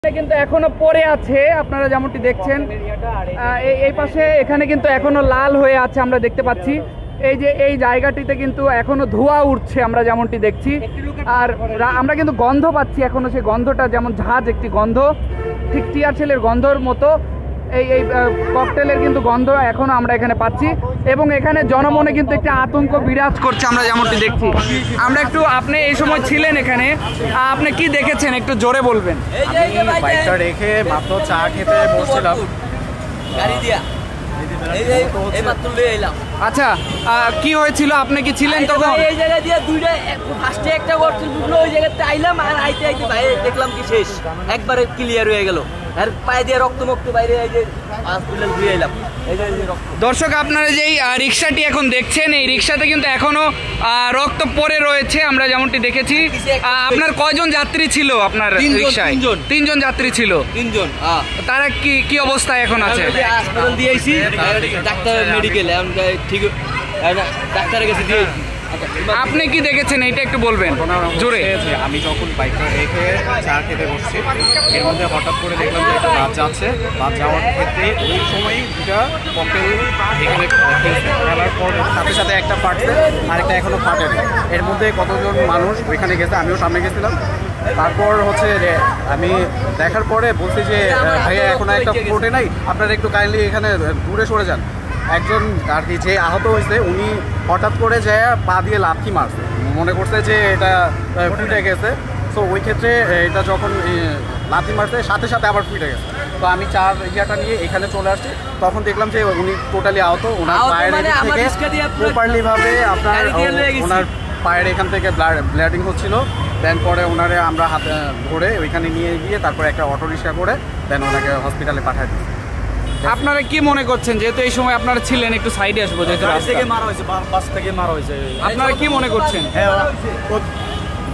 কিন্তু এখনো পড়ে আছে, আপনারা যেমনটি দেখছেন এই পাশে এখানে কিন্তু এখনো লাল হয়ে আছে আমরা দেখতে পাচ্ছি। এই যে এই জায়গাটিতে কিন্তু এখনো ধোঁয়া উঠছে আমরা যেমনটি দেখছি, আর আমরা কিন্তু গন্ধ পাচ্ছি এখনো, সেই গন্ধটা যেমন ঝাঁজ একটি গন্ধ, ঠিক টিয়ার সেলের গন্ধর মতো এই ককটেলের কিন্তু গন্ধ এখনো আমরা এখানে পাচ্ছি, এবং এখানে জনমনে কিন্তু একটি আতঙ্ক বিরাজ করছে আমরা যেমনটি দেখছি। আমরা একটু, আপনি এই সময় ছিলেন এখানে, আপনি কি দেখেছেন একটু জোরে বলবেন? বাইকটা রেখে মাত্র চা খেতে বসছিলাম, গাড়ি দিয়া আচ্ছা কি হয়েছিল, আপনি কি ছিলেন তখন? এই জায়গা দিয়ে দুইটা ফার্স্টে একটা করছিল, দুটো ওই জায়গাতে আইলাম, আর আইতে আইতে ভাই দেখলাম কি শেষ একবারে ক্লিয়ার হয়ে গেল, আর পায়ে দিয়ে রক্ত মুক্ত বাইরে এই যে হসপিটাল ঘুরে এলাম। দর্শক, আপনারা যেই রিক্সাটি এখন দেখছেন, এই রিক্সাতে কিন্তু এখনো রক্ত পড়ে রয়েছে আমরা যেমনটি দেখেছি। আপনার কয়জন যাত্রী ছিল আপনার রিক্সায়? তিনজন যাত্রী ছিল। তিনজন। তারা কি অবস্থায় এখন আছে? হাসপাতাল দিয়েছি, ডাক্তার মেডিকেল ঠিক, ডাক্তারের কাছে দিয়েছি। আপনি কি দেখেছেন এটা একটু বলবেন জোরে? আমি যখন বাইকটা রেখে চা খেতে বসছি, এর মধ্যে হঠাৎ করে দেখলাম যে একটা বাস যাচ্ছে, বাস যাওয়ার ক্ষেত্রে ওই সময়ই দুটা ককটেল এখানে খেলার পর সাথে সাথে একটা ফাটছে, আরেকটা এখনো ফাটেনি। এর মধ্যে কতজন মানুষ ওইখানে গেছে, আমিও সামনে গেছিলাম। তারপর হচ্ছে আমি দেখার পরে বলছি যে ভাইয়া এখন একটা ফোটে নাই, আপনারা একটু কাইন্ডলি এখানে দূরে সরে যান। একজন আর কি যে আহত হয়েছে, উনি হঠাৎ করে যায় পা দিয়ে লাথি মারছে, মনে করছে যে এটা ফুটে গেছে। সো ওই ক্ষেত্রে এটা যখন লাথি মারছে সাথে সাথে আবার ফুটে গেছে। তো আমি চার ইয়েটা নিয়ে এখানে চলে আসছি, তখন দেখলাম যে উনি টোটালি আহত, ওনার পায়ের থেকে প্রপারলি ভাবে আপনার ওনার পায়ের এখান থেকে ব্লাডিং হচ্ছিল। দেন পরে ওনারে আমরা হাতে ধরে ওইখানে নিয়ে গিয়ে তারপরে একটা অটো রিক্সা করে দেন ওনাকে হসপিটালে পাঠিয়ে দিই। আপনারা কি মনে করছেন, যেহেতু এই সময় আপনারা ছিলেন, একটু সাইডে আসবো, যেহেতু বাস থেকে মারা হয়েছে, বাস থেকে মারা হয়েছে, আপনারা কি মনে করছেন? হ্যাঁ,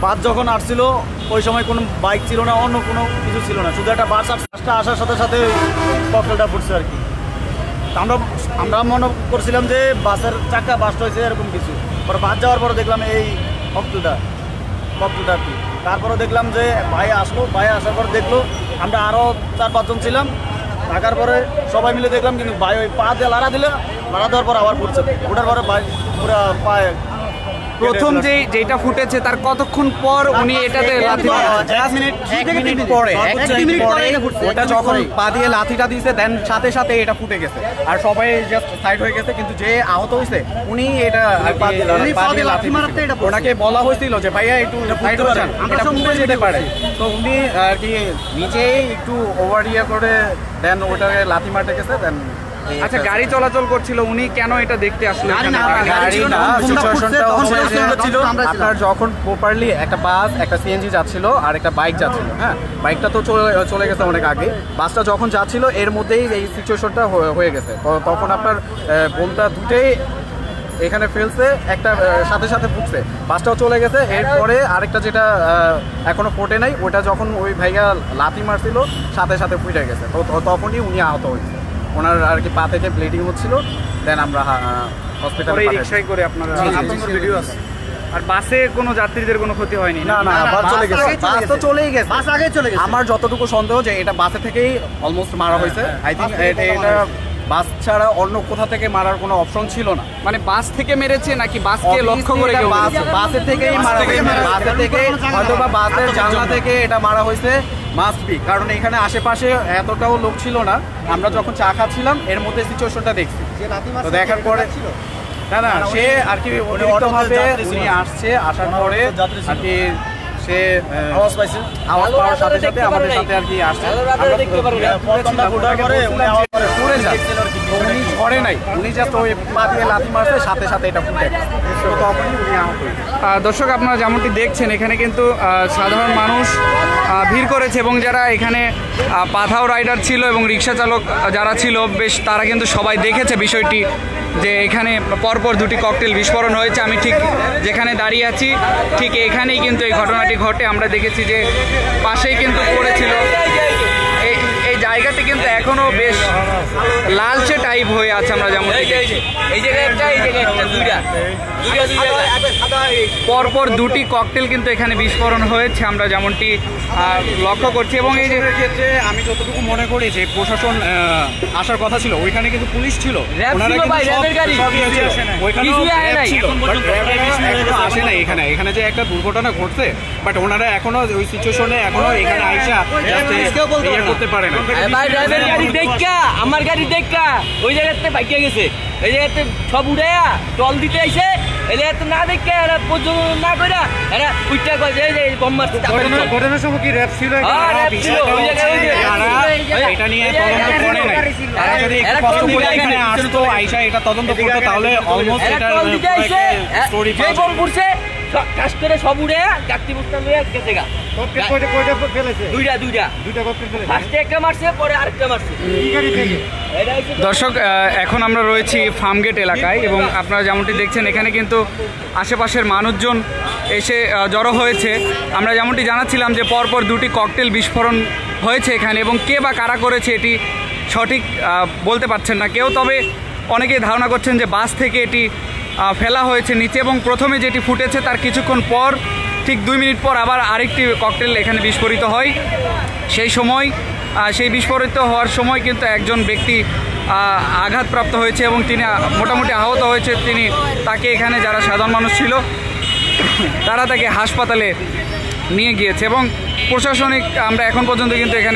বাস যখন আসছিল ওই সময় কোনো বাইক ছিল না, অন্য কোনো কিছু ছিল না, শুধু একটা বাসটা আসার সাথে সাথে ককটেলটা ফুটছে আর কি। আমরা মনে করছিলাম যে বাসের চাকা বাস্ট হয়েছে এরকম কিছু, পরে বাস যাওয়ার পরে দেখলাম এই ককটেলটা আর কি। তারপরে দেখলাম যে ভাই আসলো, ভাই আসার পর দেখলো, আমরা আরও 4-5 জন ছিলাম, থাকার পরে সবাই মিলে দেখলাম কিন্তু ভাই ওই পা দিয়ে লাড়া দিলে, লাড়া দেওয়ার পর আবার ফুটছে, ওঠার পরে ভাই পুরো পায়ে প্রথম যেটা ফুটেছে তার কতক্ষণ পর উনি এটাতে লাথি মারছে? 1 মিনিট পরে ওটা যখন পা দিয়ে লাথিটা দিয়েছে, দেন সাথে সাথে এটা ফুটে গেছে, আর সবাই জাস্ট সাইড হয়ে গেছে। কিন্তু যে আহত হয়েছে উনি এটা পা দিয়ে লাথি মারতে, ওনাকে বলা হয়েছিল যে ভাইয়া একটু সাইড হয়ে যান, এটা ফুটে যেতে পারে। তো উনি আর কি নিজেই একটু ওভার করে দেন ওটাকে লাথি মারতে গেছে। দেন আচ্ছা, গাড়ি চলাচল করছিল, উনি কেন এটা দেখতে আসলো? আপনার যখন প্রপারলি একটা বাস, একটা সিএনজি যাচ্ছিল আর একটা বাইক যাচ্ছিল, হ্যাঁ, বাইকটা তো চলে গেছে অনেক আগে, বাসটা যখন যাচ্ছিল এর মধ্যেই এই সিচুয়েশনটা হয়ে গেছে। তো তখন আপনার বোমটা দুটোই এখানে ফেলছে, একটা সাথে সাথে ফুটছে, বাসটাও চলে গেছে। এরপরে আরেকটা যেটা এখনো ফোটে নাই, ওটা যখন ওই ভাইয়া লাথি মারছিল সাথে সাথে ফুটে গেছে। তো তখনই উনি আহত হয়েছে, ওনার আর কি পা থেকে ব্লিডিং হচ্ছিল। দেন আমরা হসপিটালে রিকশায় করে আপনারা, ভিডিও আছে। আর বাসে কোনো যাত্রীদের কোনো ক্ষতি হয়নি? না, বাস চলে গেছে, বাস তো চলেই গেছে, বাস আগে চলে গেছে। আমার যতটুকু সন্দেহ যে এটা বাসে থেকেই অলমোস্ট মারা হয়েছে। আই থিঙ্ক এটা বাস ছাড়া অন্য কোথা থেকে মারার কোনো অপশন ছিল না। মানে বাস থেকে মেরেছে নাকি বাসকে লক্ষ্য করে? বাসের থেকেই মারা হয়েছে, বাসে থেকে হয়তো বা বাসের জানলা থেকে এটা মারা হয়েছে, মাস্ট বি। কারণ এখানে আশেপাশে এতটাও লোক ছিল না, আমরা যখন চা খাচ্ছিলাম এর মধ্যে সিচুয়েশনটা দেখছি। তো দেখার পরে না সে আর কি অতিরিক্তভাবে উনি আসছে, আসার পরে আর কি সে আওয়াজ পাইছে, আওয়াজ পাওয়ার সাথে সাথে আমাদের সাথে আর কি আসছে। উনি ঝরে নাই, উনি জাস্ট ওই পা দিয়ে লাথি মারছে, সাথে সাথে এটা ফুটে গেছে। তখনই উনি আহত হয়েছে। দর্শক, আপনারা যেমনটি দেখছেন এখানে কিন্তু সাধারণ মানুষ ভিড় করেছে, এবং যারা এখানে পাথাও রাইডার ছিল এবং রিক্সা চালক যারা ছিল বেশ, তারা কিন্তু সবাই দেখেছে বিষয়টি, যে এখানে পরপর দুটি ককটেল বিস্ফোরণ হয়েছে। আমি ঠিক যেখানে দাঁড়িয়ে আছি ঠিক এখানেই কিন্তু এই ঘটনাটি ঘটে। আমরা দেখেছি যে পাশেই কিন্তু পড়েছিল। এই জায়গাটি কিন্তু এখনও বেশ লালচে টাইপ হয়ে আছে আমরা যেমন এই জায়গায় একটা, এই জায়গায় একটা, দুইটা পরপর দুটি ককটেল কিন্তু এখানে বিস্ফোরণ হয়েছে আমরা যেমনটি লক্ষ্য করছি। এবং এই যে ক্ষেত্রে আমি যতটুকু মনে করি যে প্রশাসন আসার কথা ছিল, ওইখানে কিন্তু পুলিশ ছিল, র্যাব ছিল ভাই, র্যাবের গাড়ি। ওইখানেও কিছুই আসে র্যাব নাই। ছিল, বাট র্যাবের এখনো আসে নাই এখানে। এখানে যে একটা দুর্ঘটনা ঘটছে, বাট ওনারা এখনো ওই সিচুয়েশনে এখনো এখানে আইসা ইয়ে করতে পারে না। ভাই র্যাবের গাড়ি দেখা, আমার গাড়ি দেখা ওই জায়গাতে বাইকে গেছে, এই জায়গাতে সব উড়াইয়া টল দিতে আইছে, এই জায়গাতে না দেখে এরা পর্যন্ত না কইরা এরা উইটা কয় যে বম মারছে। ঘটনার সময় কি র্যাব ছিল? র্যাব ছিল ওই জায়গায়, ওই যে তারা এটা নিয়ে তদন্ত করে নাই। তারা যদি একটু কষ্ট করে এখানে আসতো, আইসা এটা তদন্ত করতো, তাহলে অলমোস্ট এরা এটা টল দিতে আইছে, স্টোরি যে বম পুড়ছে কাজ করে সব উড়ে গাড়ি বুঝতে লইয়া গেছে গা। কয়টা ফেলেছে? দুইটা দুইটা ককটেল ফেলেছে। ফার্স্টে একটা মারছে, পরে আরেকটা মারছে। কি গাড়ি থেকে? এটা হচ্ছে দর্শক, এখন আমরা রয়েছি ফার্মগেট এলাকায় এবং আপনারা যেমনটি দেখছেন এখানে কিন্তু আশেপাশের মানুষজন এসে জড়ো হয়েছে। আমরা যেমনটি জানাচ্ছিলাম যে পরপর দুটি ককটেল বিস্ফোরণ হয়েছে এখানে, এবং কে বা কারা করেছে এটি সঠিক বলতে পারছেন না কেউ। তবে অনেকেই ধারণা করছেন যে বাস থেকে এটি ফেলা হয়েছে নিচে, এবং প্রথমে যেটি ফুটেছে তার কিছুক্ষণ পর ঠিক 2 মিনিট পর আবার আরেকটি ককটেল এখানে বিস্ফোরিত হয়। সেই বিস্ফোরিত হওয়ার সময় কিন্তু একজন ব্যক্তি আঘাতপ্রাপ্ত হয়েছে এবং তিনি মোটামুটি আহত হয়েছে। তাকে এখানে যারা সাধারণ মানুষ ছিল তারা তাকে হাসপাতালে নিয়ে গিয়েছে, এবং প্রশাসনিক আমরা এখন পর্যন্ত কিন্তু এখানে